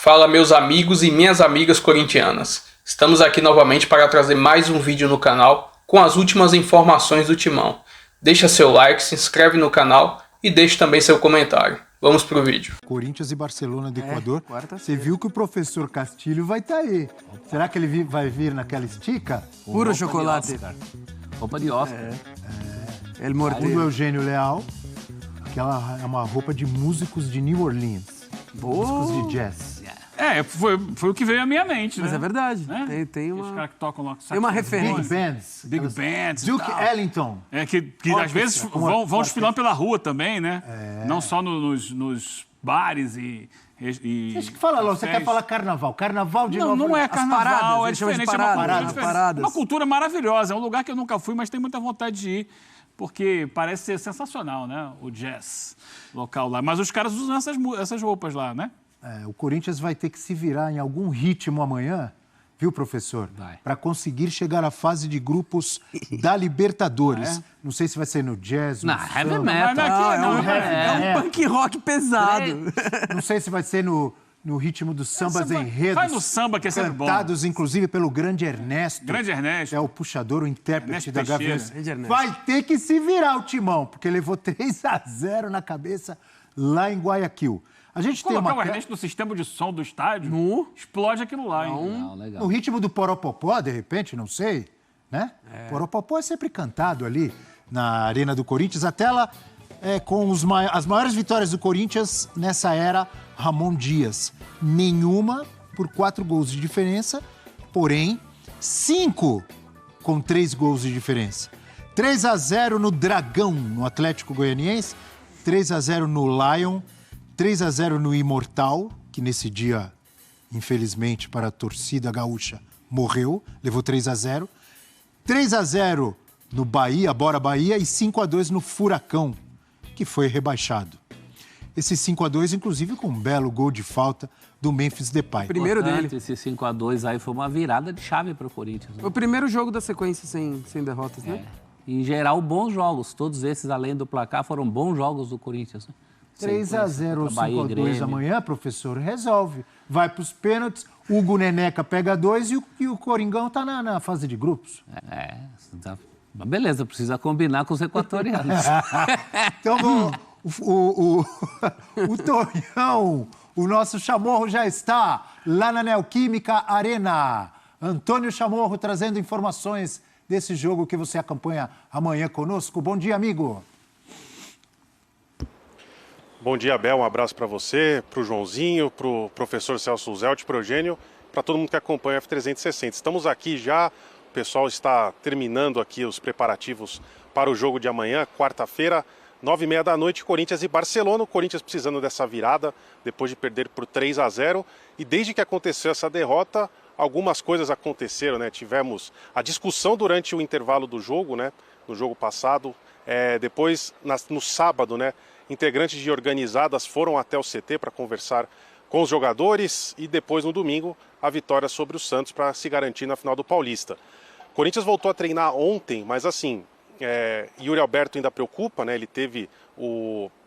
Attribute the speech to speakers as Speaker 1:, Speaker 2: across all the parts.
Speaker 1: Fala meus amigos e minhas amigas corintianas. Estamos aqui novamente para trazer mais um vídeo no canal com as últimas informações do Timão. Deixa seu like, se inscreve no canal e deixe também seu comentário. Vamos pro vídeo.
Speaker 2: Corinthians e Barcelona do Equador. Você viu que o professor Castilho vai estar aí. Será que ele vai vir naquela estica?
Speaker 3: Puro chocolate.
Speaker 4: Roupa de Oscar.
Speaker 3: El
Speaker 2: O
Speaker 3: Morteiro.
Speaker 2: Eugênio Leal. Aquela é uma roupa de músicos de New Orleans. Músicos de jazz.
Speaker 5: Foi o que veio à minha mente,
Speaker 3: Mas
Speaker 5: né?
Speaker 3: é verdade.
Speaker 5: Né?
Speaker 3: Tem
Speaker 5: Os
Speaker 3: uma...
Speaker 5: caras que tocam lá com
Speaker 3: Tem uma
Speaker 5: saxofone.
Speaker 3: referência.
Speaker 2: Big bands.
Speaker 5: Big
Speaker 2: Aquelas-
Speaker 5: bands e
Speaker 2: Duke
Speaker 5: tal.
Speaker 2: Ellington.
Speaker 5: Que às vezes
Speaker 2: como
Speaker 5: vão
Speaker 2: a-
Speaker 5: desfilando pela rua também, né? Não só nos bares e
Speaker 2: Deixa que fala, Lô, você quer falar carnaval. Carnaval de
Speaker 5: Não,
Speaker 2: Nova
Speaker 5: não é
Speaker 2: York.
Speaker 5: carnaval,
Speaker 3: paradas,
Speaker 5: é
Speaker 3: eles chamam de
Speaker 5: diferente, é uma cultura
Speaker 3: paradas,
Speaker 5: diferente.
Speaker 3: paradas.
Speaker 5: Uma cultura maravilhosa, é um lugar que eu nunca fui, mas tenho muita vontade de ir, porque parece ser sensacional, né? O jazz local lá. Mas os caras usam essas roupas lá, né?
Speaker 2: O Corinthians vai ter que se virar em algum ritmo amanhã, viu, professor?
Speaker 4: Vai.
Speaker 2: Para conseguir chegar à fase de grupos da Libertadores. Não sei se vai ser no jazz, no
Speaker 4: Não, heavy
Speaker 2: samba.
Speaker 4: metal.
Speaker 5: Mas aqui não,
Speaker 3: É um punk rock pesado.
Speaker 2: Não sei se vai ser no ritmo dos sambas enredos.
Speaker 5: Vai no samba, que é sempre bom.
Speaker 2: Cantados, inclusive, pelo grande Ernesto.
Speaker 5: Grande Ernesto.
Speaker 2: É o puxador, o intérprete
Speaker 5: Ernesto
Speaker 2: da
Speaker 5: Teixeira.
Speaker 2: Gaviões.
Speaker 3: Grande Ernesto.
Speaker 2: Vai ter que se virar o Timão, porque levou 3-0 na cabeça lá em Guayaquil. A gente tem
Speaker 5: Colocar
Speaker 2: uma...
Speaker 5: o Ernesto no sistema de som do estádio, explode aquilo lá, hein?
Speaker 4: Não, legal.
Speaker 2: No ritmo do Poropopó, de repente, não sei, né? Poropopó é sempre cantado ali na Arena do Corinthians. A tela é com as maiores vitórias do Corinthians nessa era, Ramon Dias. Nenhuma por 4 gols de diferença, porém 5 com 3 gols de diferença. 3-0 no Dragão, no Atlético Goianiense. 3-0 no Lion. 3-0 no Imortal, que nesse dia, infelizmente, para a torcida gaúcha, morreu, levou 3-0. 3-0 no Bahia, Bora Bahia, e 5-2 no Furacão, que foi rebaixado. Esse 5-2, inclusive, com um belo gol de falta do Memphis Depay.
Speaker 3: Primeiro dele.
Speaker 4: Esse 5-2 aí foi uma virada de chave para o Corinthians. Né?
Speaker 3: O primeiro jogo da sequência sem derrotas, né?
Speaker 4: Em geral, bons jogos. Todos esses, além do placar, foram bons jogos do Corinthians. Né?
Speaker 2: 3-0 ou
Speaker 4: Contra Bahia e
Speaker 2: 5-2
Speaker 4: Grêmio.
Speaker 2: amanhã, professor, resolve. Vai para os pênaltis, Hugo Neneca pega 2 e o Coringão está na fase de grupos.
Speaker 4: Mas beleza, precisa combinar com os equatorianos.
Speaker 2: Então, o Tonhão, o nosso Chamorro já está lá na Neoquímica Arena. Antônio Chamorro trazendo informações desse jogo que você acompanha amanhã conosco. Bom dia, amigo.
Speaker 6: Bom dia, Abel. Um abraço para você, para o Joãozinho, para o professor Celso Zelt, para o Eugênio, para todo mundo que acompanha a F360. Estamos aqui já, o pessoal está terminando aqui os preparativos para o jogo de amanhã, quarta-feira, 9h30 da noite, Corinthians e Barcelona. O Corinthians precisando dessa virada, depois de perder por 3-0. E desde que aconteceu essa derrota, algumas coisas aconteceram, né? Tivemos a discussão durante o intervalo do jogo, né? No jogo passado. Depois, no sábado, né? Integrantes de organizadas foram até o CT para conversar com os jogadores e depois, no domingo, a vitória sobre o Santos para se garantir na final do Paulista. O Corinthians voltou a treinar ontem, mas assim, Yuri Alberto ainda preocupa, né? Ele teve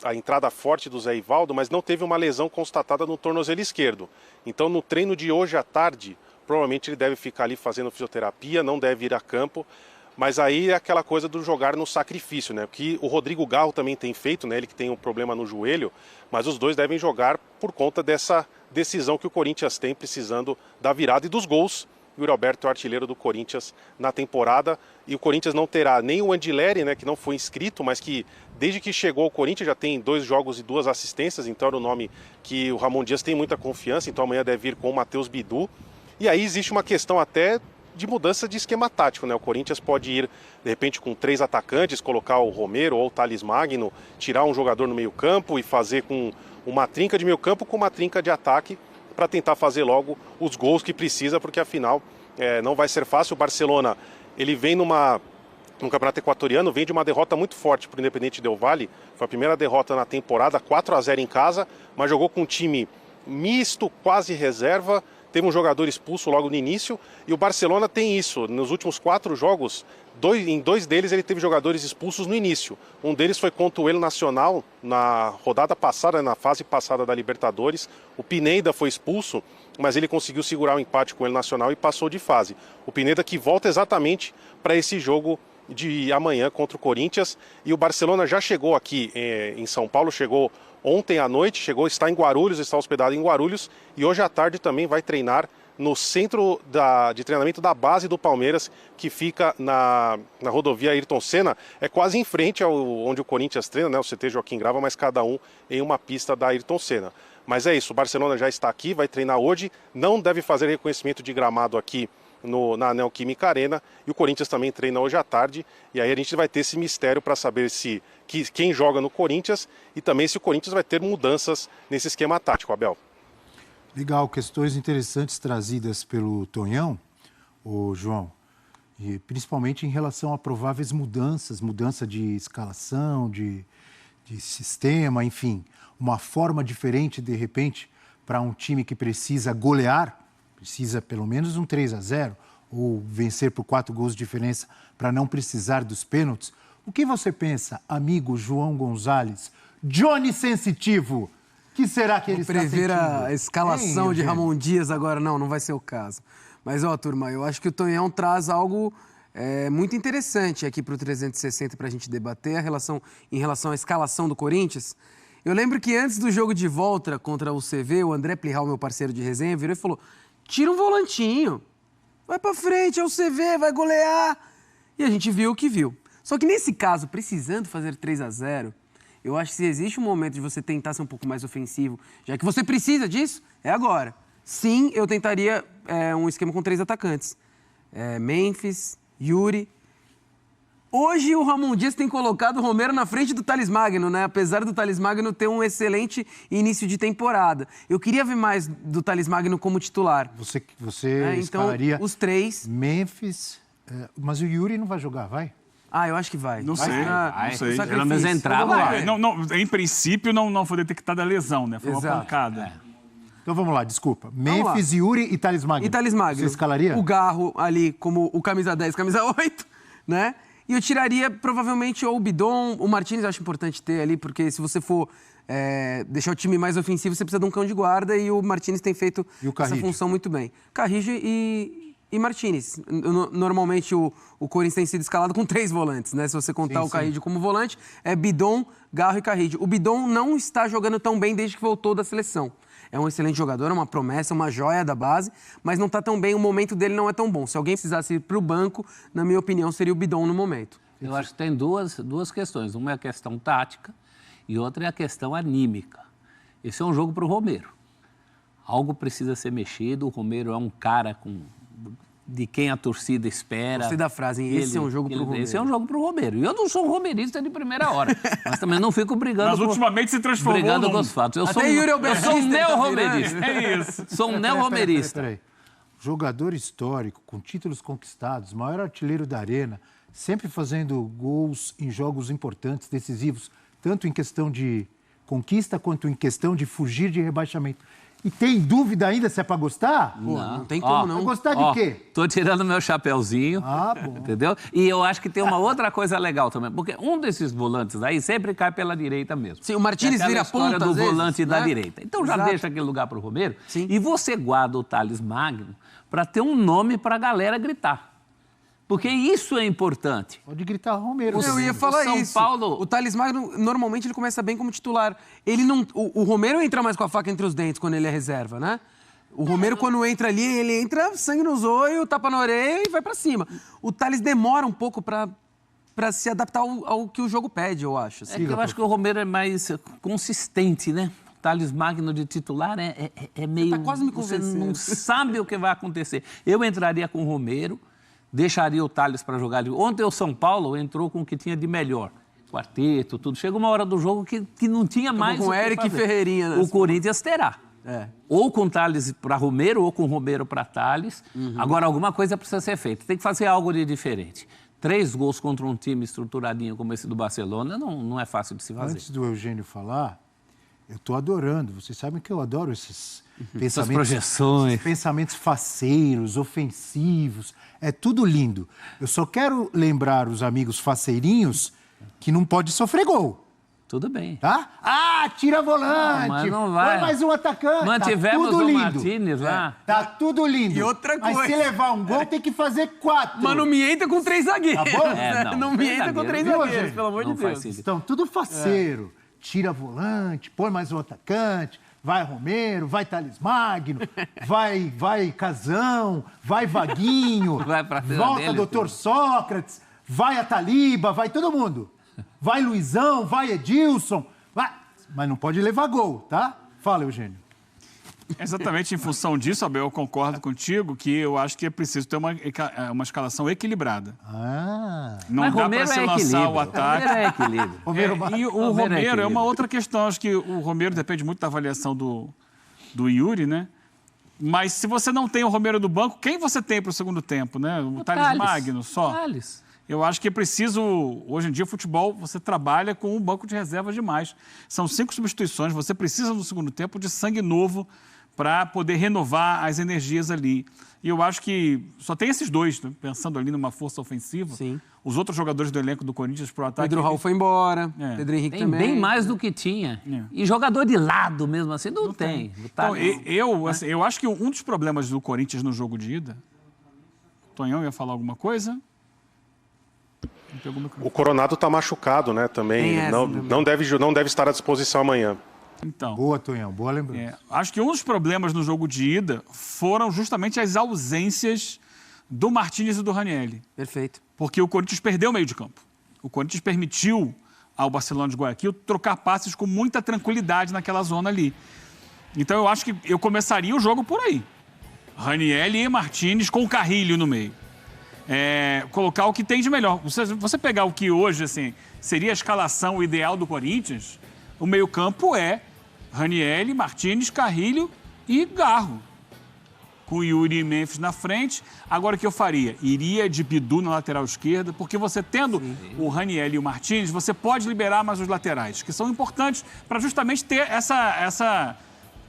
Speaker 6: a entrada forte do Zé Ivaldo, mas não teve uma lesão constatada no tornozelo esquerdo. Então, no treino de hoje à tarde, provavelmente ele deve ficar ali fazendo fisioterapia, não deve ir a campo. Mas aí é aquela coisa do jogar no sacrifício, né? Que o Rodrigo Garro também tem feito, né? Ele que tem um problema no joelho, mas os dois devem jogar por conta dessa decisão que o Corinthians tem, precisando da virada e dos gols. O Yuri Alberto é o artilheiro do Corinthians na temporada. E o Corinthians não terá nem o Andileri, né? Que não foi inscrito, mas que desde que chegou ao Corinthians já tem 2 jogos e 2 assistências. Então era o nome que o Ramon Dias tem muita confiança. Então amanhã deve ir com o Matheus Bidu. E aí existe uma questão até de mudança de esquema tático, né? O Corinthians pode ir, de repente, com 3 atacantes, colocar o Romero ou o Thales Magno, tirar um jogador no meio campo e fazer com uma trinca de meio campo com uma trinca de ataque para tentar fazer logo os gols que precisa, porque afinal não vai ser fácil. O Barcelona, ele vem no Campeonato Equatoriano, vem de uma derrota muito forte para o Independente Del Valle. Foi a primeira derrota na temporada, 4-0 em casa, mas jogou com um time misto, quase reserva. teve um jogador expulso logo no início, e o Barcelona tem isso. Nos últimos 4 jogos, em 2 deles ele teve jogadores expulsos no início. Um deles foi contra o El Nacional, na rodada passada, na fase passada da Libertadores. O Pineda foi expulso, mas ele conseguiu segurar o empate com o El Nacional e passou de fase. O Pineda que volta exatamente para esse jogo de amanhã contra o Corinthians. E o Barcelona já chegou aqui em São Paulo, chegou ontem à noite, está em Guarulhos, está hospedado em Guarulhos, e hoje à tarde também vai treinar no centro de treinamento da base do Palmeiras, que fica na rodovia Ayrton Senna, é quase em frente onde o Corinthians treina, né, o CT Joaquim Grava, mas cada um em uma pista da Ayrton Senna. Mas é isso, o Barcelona já está aqui, vai treinar hoje, não deve fazer reconhecimento de gramado aqui na Neoquímica Arena, e o Corinthians também treina hoje à tarde, e aí a gente vai ter esse mistério para saber quem joga no Corinthians e também se o Corinthians vai ter mudanças nesse esquema tático, Abel.
Speaker 2: Legal, questões interessantes trazidas pelo Tonhão, João, e principalmente em relação a prováveis mudanças, mudança de escalação, de sistema, enfim, uma forma diferente, de repente, para um time que precisa golear, precisa pelo menos um 3-0, ou vencer por 4 gols de diferença para não precisar dos pênaltis. O que você pensa, amigo João Gonzalez, Johnny Sensitivo? Que será que ele está sentindo?
Speaker 3: Prever a escalação de Ramon Dias agora, não vai ser o caso. Mas, turma, eu acho que o Tonhão traz algo muito interessante aqui para o 360 para a gente debater em relação à escalação do Corinthians. Eu lembro que antes do jogo de volta contra o CV, o André Plihal, meu parceiro de resenha, virou e falou: tira um volantinho, vai para frente, é o CV, vai golear. E a gente viu o que viu. Só que nesse caso, precisando fazer 3-0, eu acho que se existe um momento de você tentar ser um pouco mais ofensivo, já que você precisa disso, é agora. Sim, eu tentaria um esquema com 3 atacantes. Memphis, Yuri. Hoje o Ramon Dias tem colocado o Romero na frente do Thales Magno, né? Apesar do Thales Magno ter um excelente início de temporada. Eu queria ver mais do Thales Magno como titular.
Speaker 2: Você
Speaker 3: então,
Speaker 2: escalaria
Speaker 3: os 3.
Speaker 2: Memphis, mas o Yuri não vai jogar, vai?
Speaker 3: Eu acho que vai.
Speaker 5: Não sei, não sei.
Speaker 4: Pelo menos entrava.
Speaker 5: Em princípio, não foi detectada a lesão, né? Foi uma pancada.
Speaker 2: Então vamos lá, desculpa. Memphis, Yuri e Thales Magno. Você escalaria?
Speaker 3: O Garro ali como o camisa 10, camisa 8, né? E eu tiraria provavelmente ou o Bidon, o Martínez eu acho importante ter ali, porque se você for deixar o time mais ofensivo, você precisa de um cão de guarda, e o Martínez tem feito essa função muito bem. Carrillo e Martínez. Normalmente o Corinthians tem sido escalado com 3 volantes, né? Se você contar o Carrillo como volante, é Bidon, Garro e Carrillo. O Bidon não está jogando tão bem desde que voltou da seleção. É um excelente jogador, é uma promessa, uma joia da base, mas não está tão bem, o momento dele não é tão bom. Se alguém precisasse ir para o banco, na minha opinião, seria o Bidon no momento.
Speaker 4: Eu acho que tem duas questões. Uma é a questão tática e outra é a questão anímica. Esse é um jogo para o Romero. Algo precisa ser mexido. O Romero é um cara de quem a torcida espera.
Speaker 3: Gostei da frase, hein? Esse é um jogo para o Romero.
Speaker 4: Esse é um jogo para o Romero. E eu não sou romerista de primeira hora, mas também não fico brigando.
Speaker 5: Mas ultimamente se transformou
Speaker 4: brigando com os fatos. Eu sou um neo-romerista. É isso. Sou um neo-romerista.
Speaker 2: Peraí. Jogador histórico, com títulos conquistados, maior artilheiro da Arena, sempre fazendo gols em jogos importantes, decisivos, tanto em questão de conquista quanto em questão de fugir de rebaixamento. E tem dúvida ainda se é pra gostar?
Speaker 3: Não tem como não.
Speaker 2: Pra gostar de quê?
Speaker 4: Tô tirando meu chapéuzinho,
Speaker 2: bom.
Speaker 4: entendeu? E eu acho que tem uma outra coisa legal também, porque um desses volantes aí sempre cai pela direita mesmo.
Speaker 3: Sim, o Martínez vira ponta,
Speaker 4: do
Speaker 3: às vezes,
Speaker 4: volante da
Speaker 3: né?
Speaker 4: direita. Então já deixa aquele lugar pro Romero.
Speaker 3: Sim.
Speaker 4: E você guarda o Thales Magno para ter um nome pra galera gritar. Porque isso é importante.
Speaker 2: Pode gritar Romero.
Speaker 3: Eu ia falar
Speaker 4: São
Speaker 3: isso.
Speaker 4: Paulo...
Speaker 3: O Thales Magno, normalmente, ele começa bem como titular. Ele não... O Romero entra mais com a faca entre os dentes quando ele é reserva, né? O Romero, quando entra ali, ele entra sangue no zóio, tapa na orelha e vai pra cima. O Thales demora um pouco pra se adaptar ao que o jogo pede, eu acho.
Speaker 4: É que eu acho que o Romero é mais consistente, né? O Thales Magno de titular é meio...
Speaker 3: Tá quase me
Speaker 4: você
Speaker 3: convencendo.
Speaker 4: não sabe o que vai acontecer. Eu entraria com o Romero, deixaria o Thales para jogar ali. Ontem o São Paulo entrou com o que tinha de melhor. Quarteto, tudo. Chega uma hora do jogo que não tinha mais
Speaker 3: com
Speaker 4: o que
Speaker 3: Eric
Speaker 4: fazer.
Speaker 3: e Ferreirinha, né?
Speaker 4: O Corinthians terá. Ou com Thales para Romero, ou com Romero para Thales. Agora, alguma coisa precisa ser feita. Tem que fazer algo de diferente. 3 gols contra um time estruturadinho como esse do Barcelona não é fácil de se fazer.
Speaker 2: Antes do Eugênio falar, Eu estou adorando. Vocês sabem que eu adoro esses pensamentos,
Speaker 4: projeções.
Speaker 2: esses pensamentos faceiros, ofensivos. É tudo lindo. Eu só quero lembrar os amigos faceirinhos que não pode sofrer gol.
Speaker 4: Tudo bem.
Speaker 2: Tá? Tira volante.
Speaker 4: Mas não vai.
Speaker 2: Põe mais um atacante.
Speaker 4: Mantivemos
Speaker 2: tá tudo
Speaker 4: o
Speaker 2: lindo.
Speaker 4: Martínez lá.
Speaker 2: Tá tudo lindo.
Speaker 3: E outra
Speaker 2: Mas
Speaker 3: coisa.
Speaker 2: se levar um gol, tem que fazer 4.
Speaker 3: Mas não me entra com 3 zagueiros.
Speaker 2: Tá bom?
Speaker 3: Não me
Speaker 4: três
Speaker 3: entra com 3
Speaker 2: zagueiros.
Speaker 3: zagueiros, pelo amor
Speaker 4: Não
Speaker 3: de
Speaker 4: faz
Speaker 3: Deus.
Speaker 4: sentido.
Speaker 2: Estão tudo faceiro. Tira volante, põe mais um atacante, vai Romero, vai Thales Magno, vai Casão, vai Vaguinho,
Speaker 4: Vai pra cima
Speaker 2: volta
Speaker 4: dele,
Speaker 2: Doutor
Speaker 4: tudo.
Speaker 2: Sócrates, vai a Taliba, vai todo mundo. Vai Luizão, vai Edilson, vai. Mas não pode levar gol, tá? Fala, Eugênio.
Speaker 5: Exatamente em função disso, Abel, eu concordo contigo que eu acho que é preciso ter uma escalação equilibrada. Não
Speaker 4: Mas
Speaker 5: dá
Speaker 4: Romero
Speaker 5: para se
Speaker 4: é
Speaker 5: lançar o
Speaker 4: equilíbrio.
Speaker 5: ataque.
Speaker 4: Romero é equilíbrio.
Speaker 5: E o
Speaker 4: Romero é
Speaker 5: Romero é
Speaker 4: equilíbrio.
Speaker 5: uma outra questão. Acho que o Romero depende muito da avaliação do Yuri, né? Mas se você não tem o Romero do banco, quem você tem para o segundo tempo, né? O Thales Magno só.
Speaker 4: Thales.
Speaker 5: Eu acho que é preciso, hoje em dia, o futebol, você trabalha com um banco de reserva demais. São 5 substituições, você precisa no segundo tempo de sangue novo para poder renovar as energias ali. E eu acho que só tem esses dois, né? Pensando ali numa força ofensiva.
Speaker 3: Sim.
Speaker 5: Os outros jogadores do elenco do Corinthians pro ataque...
Speaker 3: Pedro Raul foi embora,
Speaker 5: É.
Speaker 3: Pedro Henrique
Speaker 4: Tem
Speaker 3: também.
Speaker 4: bem mais do que tinha.
Speaker 5: É.
Speaker 4: E jogador de lado mesmo assim, não tem.
Speaker 5: Então, eu acho que um dos problemas do Corinthians no jogo de ida... Tonhão ia falar alguma coisa? Não pegou o microfone.
Speaker 6: O Coronado está machucado, né? Também
Speaker 3: Tem essa também.
Speaker 6: não deve estar à disposição amanhã.
Speaker 5: Então...
Speaker 2: Boa, Tonhão, boa lembrança.
Speaker 5: Acho que um dos problemas no jogo de ida foram justamente as ausências do Martínez e do Ranieri.
Speaker 3: Perfeito.
Speaker 5: Porque o Corinthians perdeu o meio de campo. O Corinthians permitiu ao Barcelona de Guayaquil trocar passes com muita tranquilidade naquela zona ali. Então eu acho que eu começaria o jogo por aí. Ranieri e Martínez com o Carrilho no meio. Colocar o que tem de melhor. Você pegar o que hoje assim, seria a escalação ideal do Corinthians, o meio campo é Ranieri, Martínez, Carrilho e Garro. Com Yuri e Memphis na frente. Agora o que eu faria? Iria de Bidu na lateral esquerda, porque você tendo o Ranieri e o Martínez, você pode liberar mais os laterais, que são importantes para justamente ter essa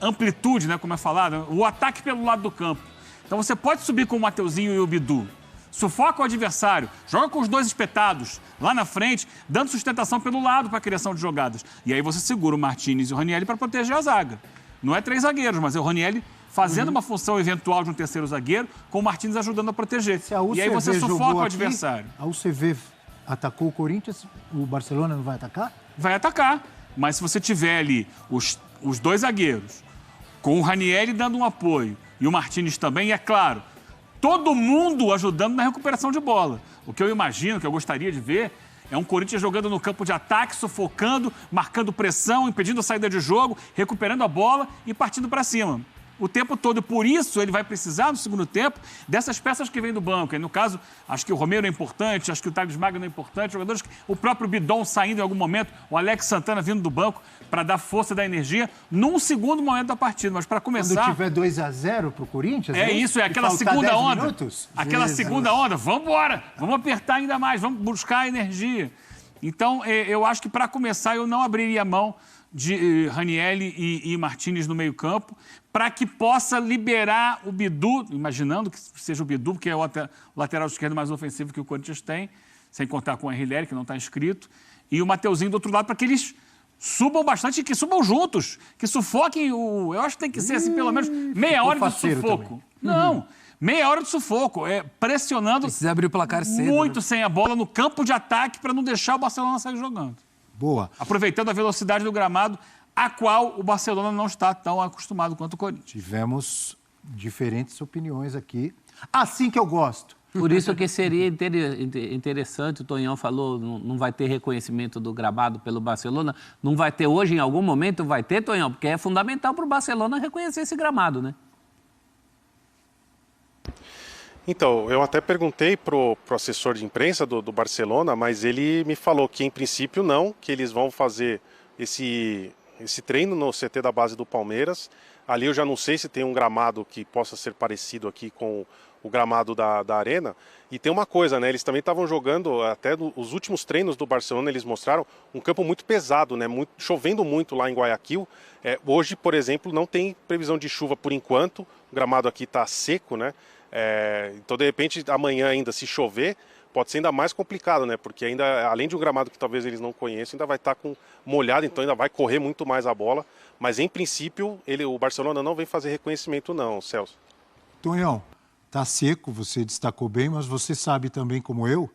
Speaker 5: amplitude, né, como é falado, o ataque pelo lado do campo. Então você pode subir com o Mateuzinho e o Bidu. Sufoca o adversário, joga com os dois espetados lá na frente, dando sustentação pelo lado para a criação de jogadas. E aí você segura o Martínez e o Ranieri para proteger a zaga. Não é 3 zagueiros, mas é o Ranieri fazendo uma função eventual de um terceiro zagueiro, com o Martínez ajudando a proteger.
Speaker 2: Se a
Speaker 5: E aí
Speaker 2: UCV
Speaker 5: você sufoca
Speaker 2: jogou
Speaker 5: o
Speaker 2: aqui,
Speaker 5: adversário.
Speaker 2: A UCV atacou o Corinthians, o Barcelona não vai atacar?
Speaker 5: Vai atacar. Mas se você tiver ali os 2 zagueiros, com o Ranieri dando um apoio e o Martínez também, e é claro, todo mundo ajudando na recuperação de bola. O que eu imagino, que eu gostaria de ver, é um Corinthians jogando no campo de ataque, sufocando, marcando pressão, impedindo a saída de jogo, recuperando a bola e partindo para cima. O tempo todo. Por isso, ele vai precisar, no segundo tempo, dessas peças que vêm do banco. E, no caso, acho que o Romero é importante, acho que o Thales Magno é importante, jogadores, o próprio Bidon saindo em algum momento, o Alex Santana vindo do banco para dar força da energia num segundo momento da partida. Mas para começar...
Speaker 2: Quando tiver 2-0 pro Corinthians...
Speaker 5: É isso, é
Speaker 2: e
Speaker 5: aquela
Speaker 2: faltar
Speaker 5: segunda
Speaker 2: 10
Speaker 5: onda.
Speaker 2: minutos?
Speaker 5: Aquela segunda onda. Vamos embora, vamos apertar ainda mais, vamos buscar energia. Então, eu acho que para começar, eu não abriria a mão de Ranieri e Martínez no meio-campo, para que possa liberar o Bidu, imaginando que seja o Bidu, que é o lateral esquerdo mais ofensivo que o Corinthians tem, sem contar com o Henrique, que não está inscrito, e o Mateuzinho do outro lado, para que eles subam bastante e que subam juntos, que sufoquem o... Eu acho que tem que ser assim, pelo menos meia hora de sufoco.
Speaker 2: Também.
Speaker 5: Não, meia hora de sufoco, pressionando
Speaker 3: Precisa abrir o placar cedo.
Speaker 5: muito
Speaker 3: né?
Speaker 5: sem a bola no campo de ataque para não deixar o Barcelona sair jogando.
Speaker 2: Boa.
Speaker 5: Aproveitando a velocidade do gramado, a qual o Barcelona não está tão acostumado quanto o Corinthians.
Speaker 2: Tivemos diferentes opiniões aqui. Assim que eu gosto.
Speaker 4: Por isso que seria interessante, o Tonhão falou, não vai ter reconhecimento do gramado pelo Barcelona, não vai ter hoje, em algum momento vai ter, Tonhão, porque é fundamental para o Barcelona reconhecer esse gramado, né?
Speaker 6: Então, eu até perguntei pro assessor de imprensa do Barcelona, mas ele me falou que, em princípio, não, que eles vão fazer esse treino no CT da base do Palmeiras Ali eu já não sei se tem um gramado que possa ser parecido aqui com o gramado da Arena. E tem uma coisa, né? Eles também estavam jogando, até os últimos treinos do Barcelona, eles mostraram um campo muito pesado, né? Chovendo muito lá em Guayaquil. Hoje, por exemplo, não tem previsão de chuva por enquanto. O gramado aqui está seco, né? Então, de repente, amanhã ainda, se chover, pode ser ainda mais complicado, né? Porque ainda, além de um gramado que talvez eles não conheçam, ainda vai estar com molhado, então ainda vai correr muito mais a bola. Mas, em princípio, o Barcelona não vem fazer reconhecimento não, Celso.
Speaker 2: Tonhão, tá seco, você destacou bem, mas você sabe também, como eu,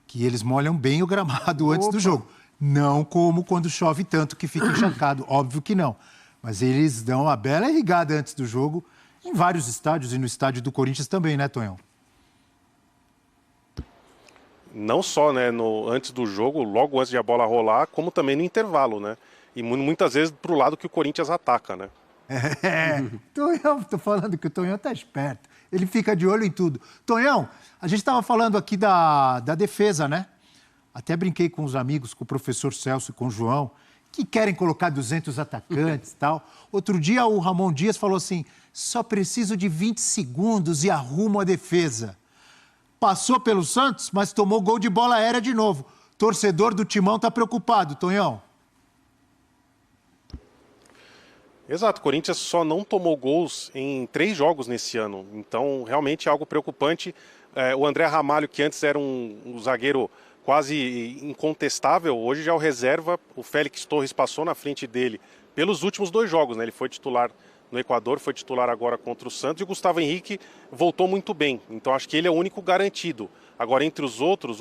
Speaker 2: que eles molham bem o gramado antes do jogo. Não como quando chove tanto que fica encharcado, óbvio que não. Mas eles dão uma bela irrigada antes do jogo, em vários estádios e no estádio do Corinthians também, né, Tonhão?
Speaker 6: Não só, né, antes do jogo, logo antes de a bola rolar, como também no intervalo, né? E muitas vezes pro lado que o Corinthians ataca, né?
Speaker 2: Tonhão, tô falando que o Tonhão tá esperto. Ele fica de olho em tudo. Tonhão, a gente estava falando aqui da defesa, né? Até brinquei com os amigos, com o professor Celso e com o João, que querem colocar 200 atacantes e tal. Outro dia o Ramon Dias falou assim, só preciso de 20 segundos e arrumo a defesa. Passou pelo Santos, mas tomou gol de bola aérea de novo. Torcedor do Timão tá preocupado, Tonhão.
Speaker 6: Exato, o Corinthians só não tomou gols em 3 jogos nesse ano. Então, realmente é algo preocupante. O André Ramalho, que antes era um zagueiro quase incontestável, hoje já é o reserva. O Félix Torres passou na frente dele pelos últimos 2 jogos, né? Ele foi titular no Equador, foi titular agora contra o Santos, e o Gustavo Henrique voltou muito bem. Então acho que ele é o único garantido. Agora, entre os outros,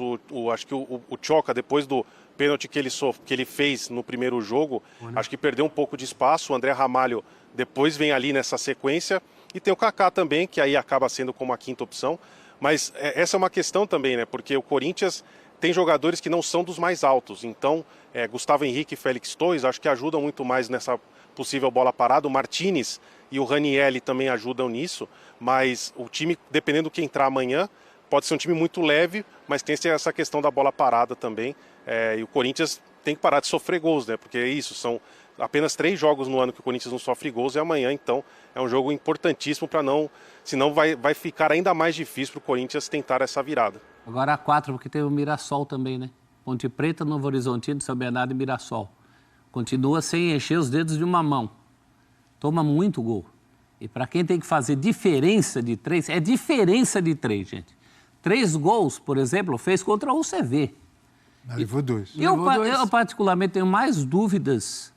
Speaker 6: acho que o Tchoca, depois do pênalti que ele fez no primeiro jogo, acho que perdeu um pouco de espaço. O André Ramalho depois vem ali nessa sequência. E tem o Kaká também, que aí acaba sendo como a 5ª opção. Mas essa é uma questão também, né? Porque o Corinthians tem jogadores que não são dos mais altos. Então, Gustavo Henrique e Félix Torres acho que ajudam muito mais nessa possível bola parada. O Martinez e o Ranieri também ajudam nisso. Mas o time, dependendo do que entrar amanhã, pode ser um time muito leve, mas tem essa questão da bola parada também. E o Corinthians tem que parar de sofrer gols, né? Porque é isso, são apenas 3 jogos no ano que o Corinthians não sofre gols, e amanhã, então, é um jogo importantíssimo para não... Senão vai ficar ainda mais difícil para o Corinthians tentar essa virada.
Speaker 4: Agora a 4, porque tem o Mirassol também, né? Ponte Preta, Novo Horizontino, São Bernardo e Mirassol. Continua sem encher os dedos de uma mão. Toma muito gol. E para quem tem que fazer diferença de 3, é diferença de 3, gente. 3 gols, por exemplo, fez contra o UCV.
Speaker 2: Levou 2.
Speaker 4: Eu particularmente tenho mais dúvidas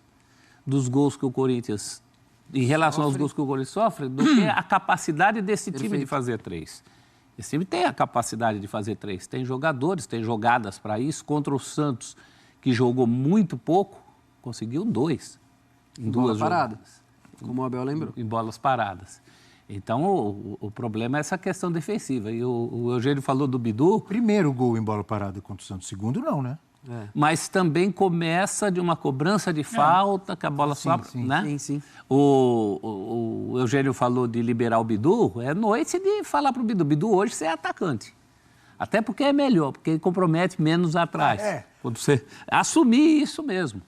Speaker 4: dos gols que o Corinthians, em relação aos gols que o Corinthians sofre, do que a capacidade desse time de fazer 3. Esse time tem a capacidade de fazer 3. Tem jogadores, tem jogadas para isso. Contra o Santos, que jogou muito pouco, conseguiu 2 em 2 jogadas.
Speaker 3: Como o Abel lembrou.
Speaker 4: Em bolas paradas. Então, o problema é essa questão defensiva. E o Eugênio falou do Bidu.
Speaker 2: Primeiro gol em bola parada contra o Santos, segundo não, né?
Speaker 4: Mas também começa de uma cobrança de falta, que a bola sobe, né?
Speaker 3: Sim.
Speaker 4: O Eugênio falou de liberar o Bidu, é noite de falar para o Bidu. Bidu hoje você é atacante. Até porque é melhor, porque ele compromete menos atrás. Quando você assumir isso mesmo.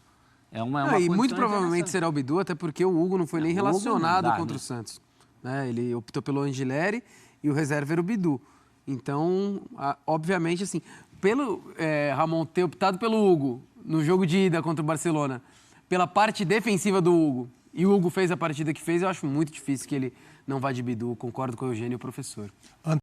Speaker 3: E muito provavelmente será o Bidu, até porque o Hugo não foi nem relacionado contra o Santos. Né? Ele optou pelo Angileri e o reserva era o Bidu. Então, obviamente, assim, pelo Ramon ter optado pelo Hugo no jogo de ida contra o Barcelona, pela parte defensiva do Hugo, e o Hugo fez a partida que fez, eu acho muito difícil que ele não vá de Bidu. Concordo com o Eugênio e o professor.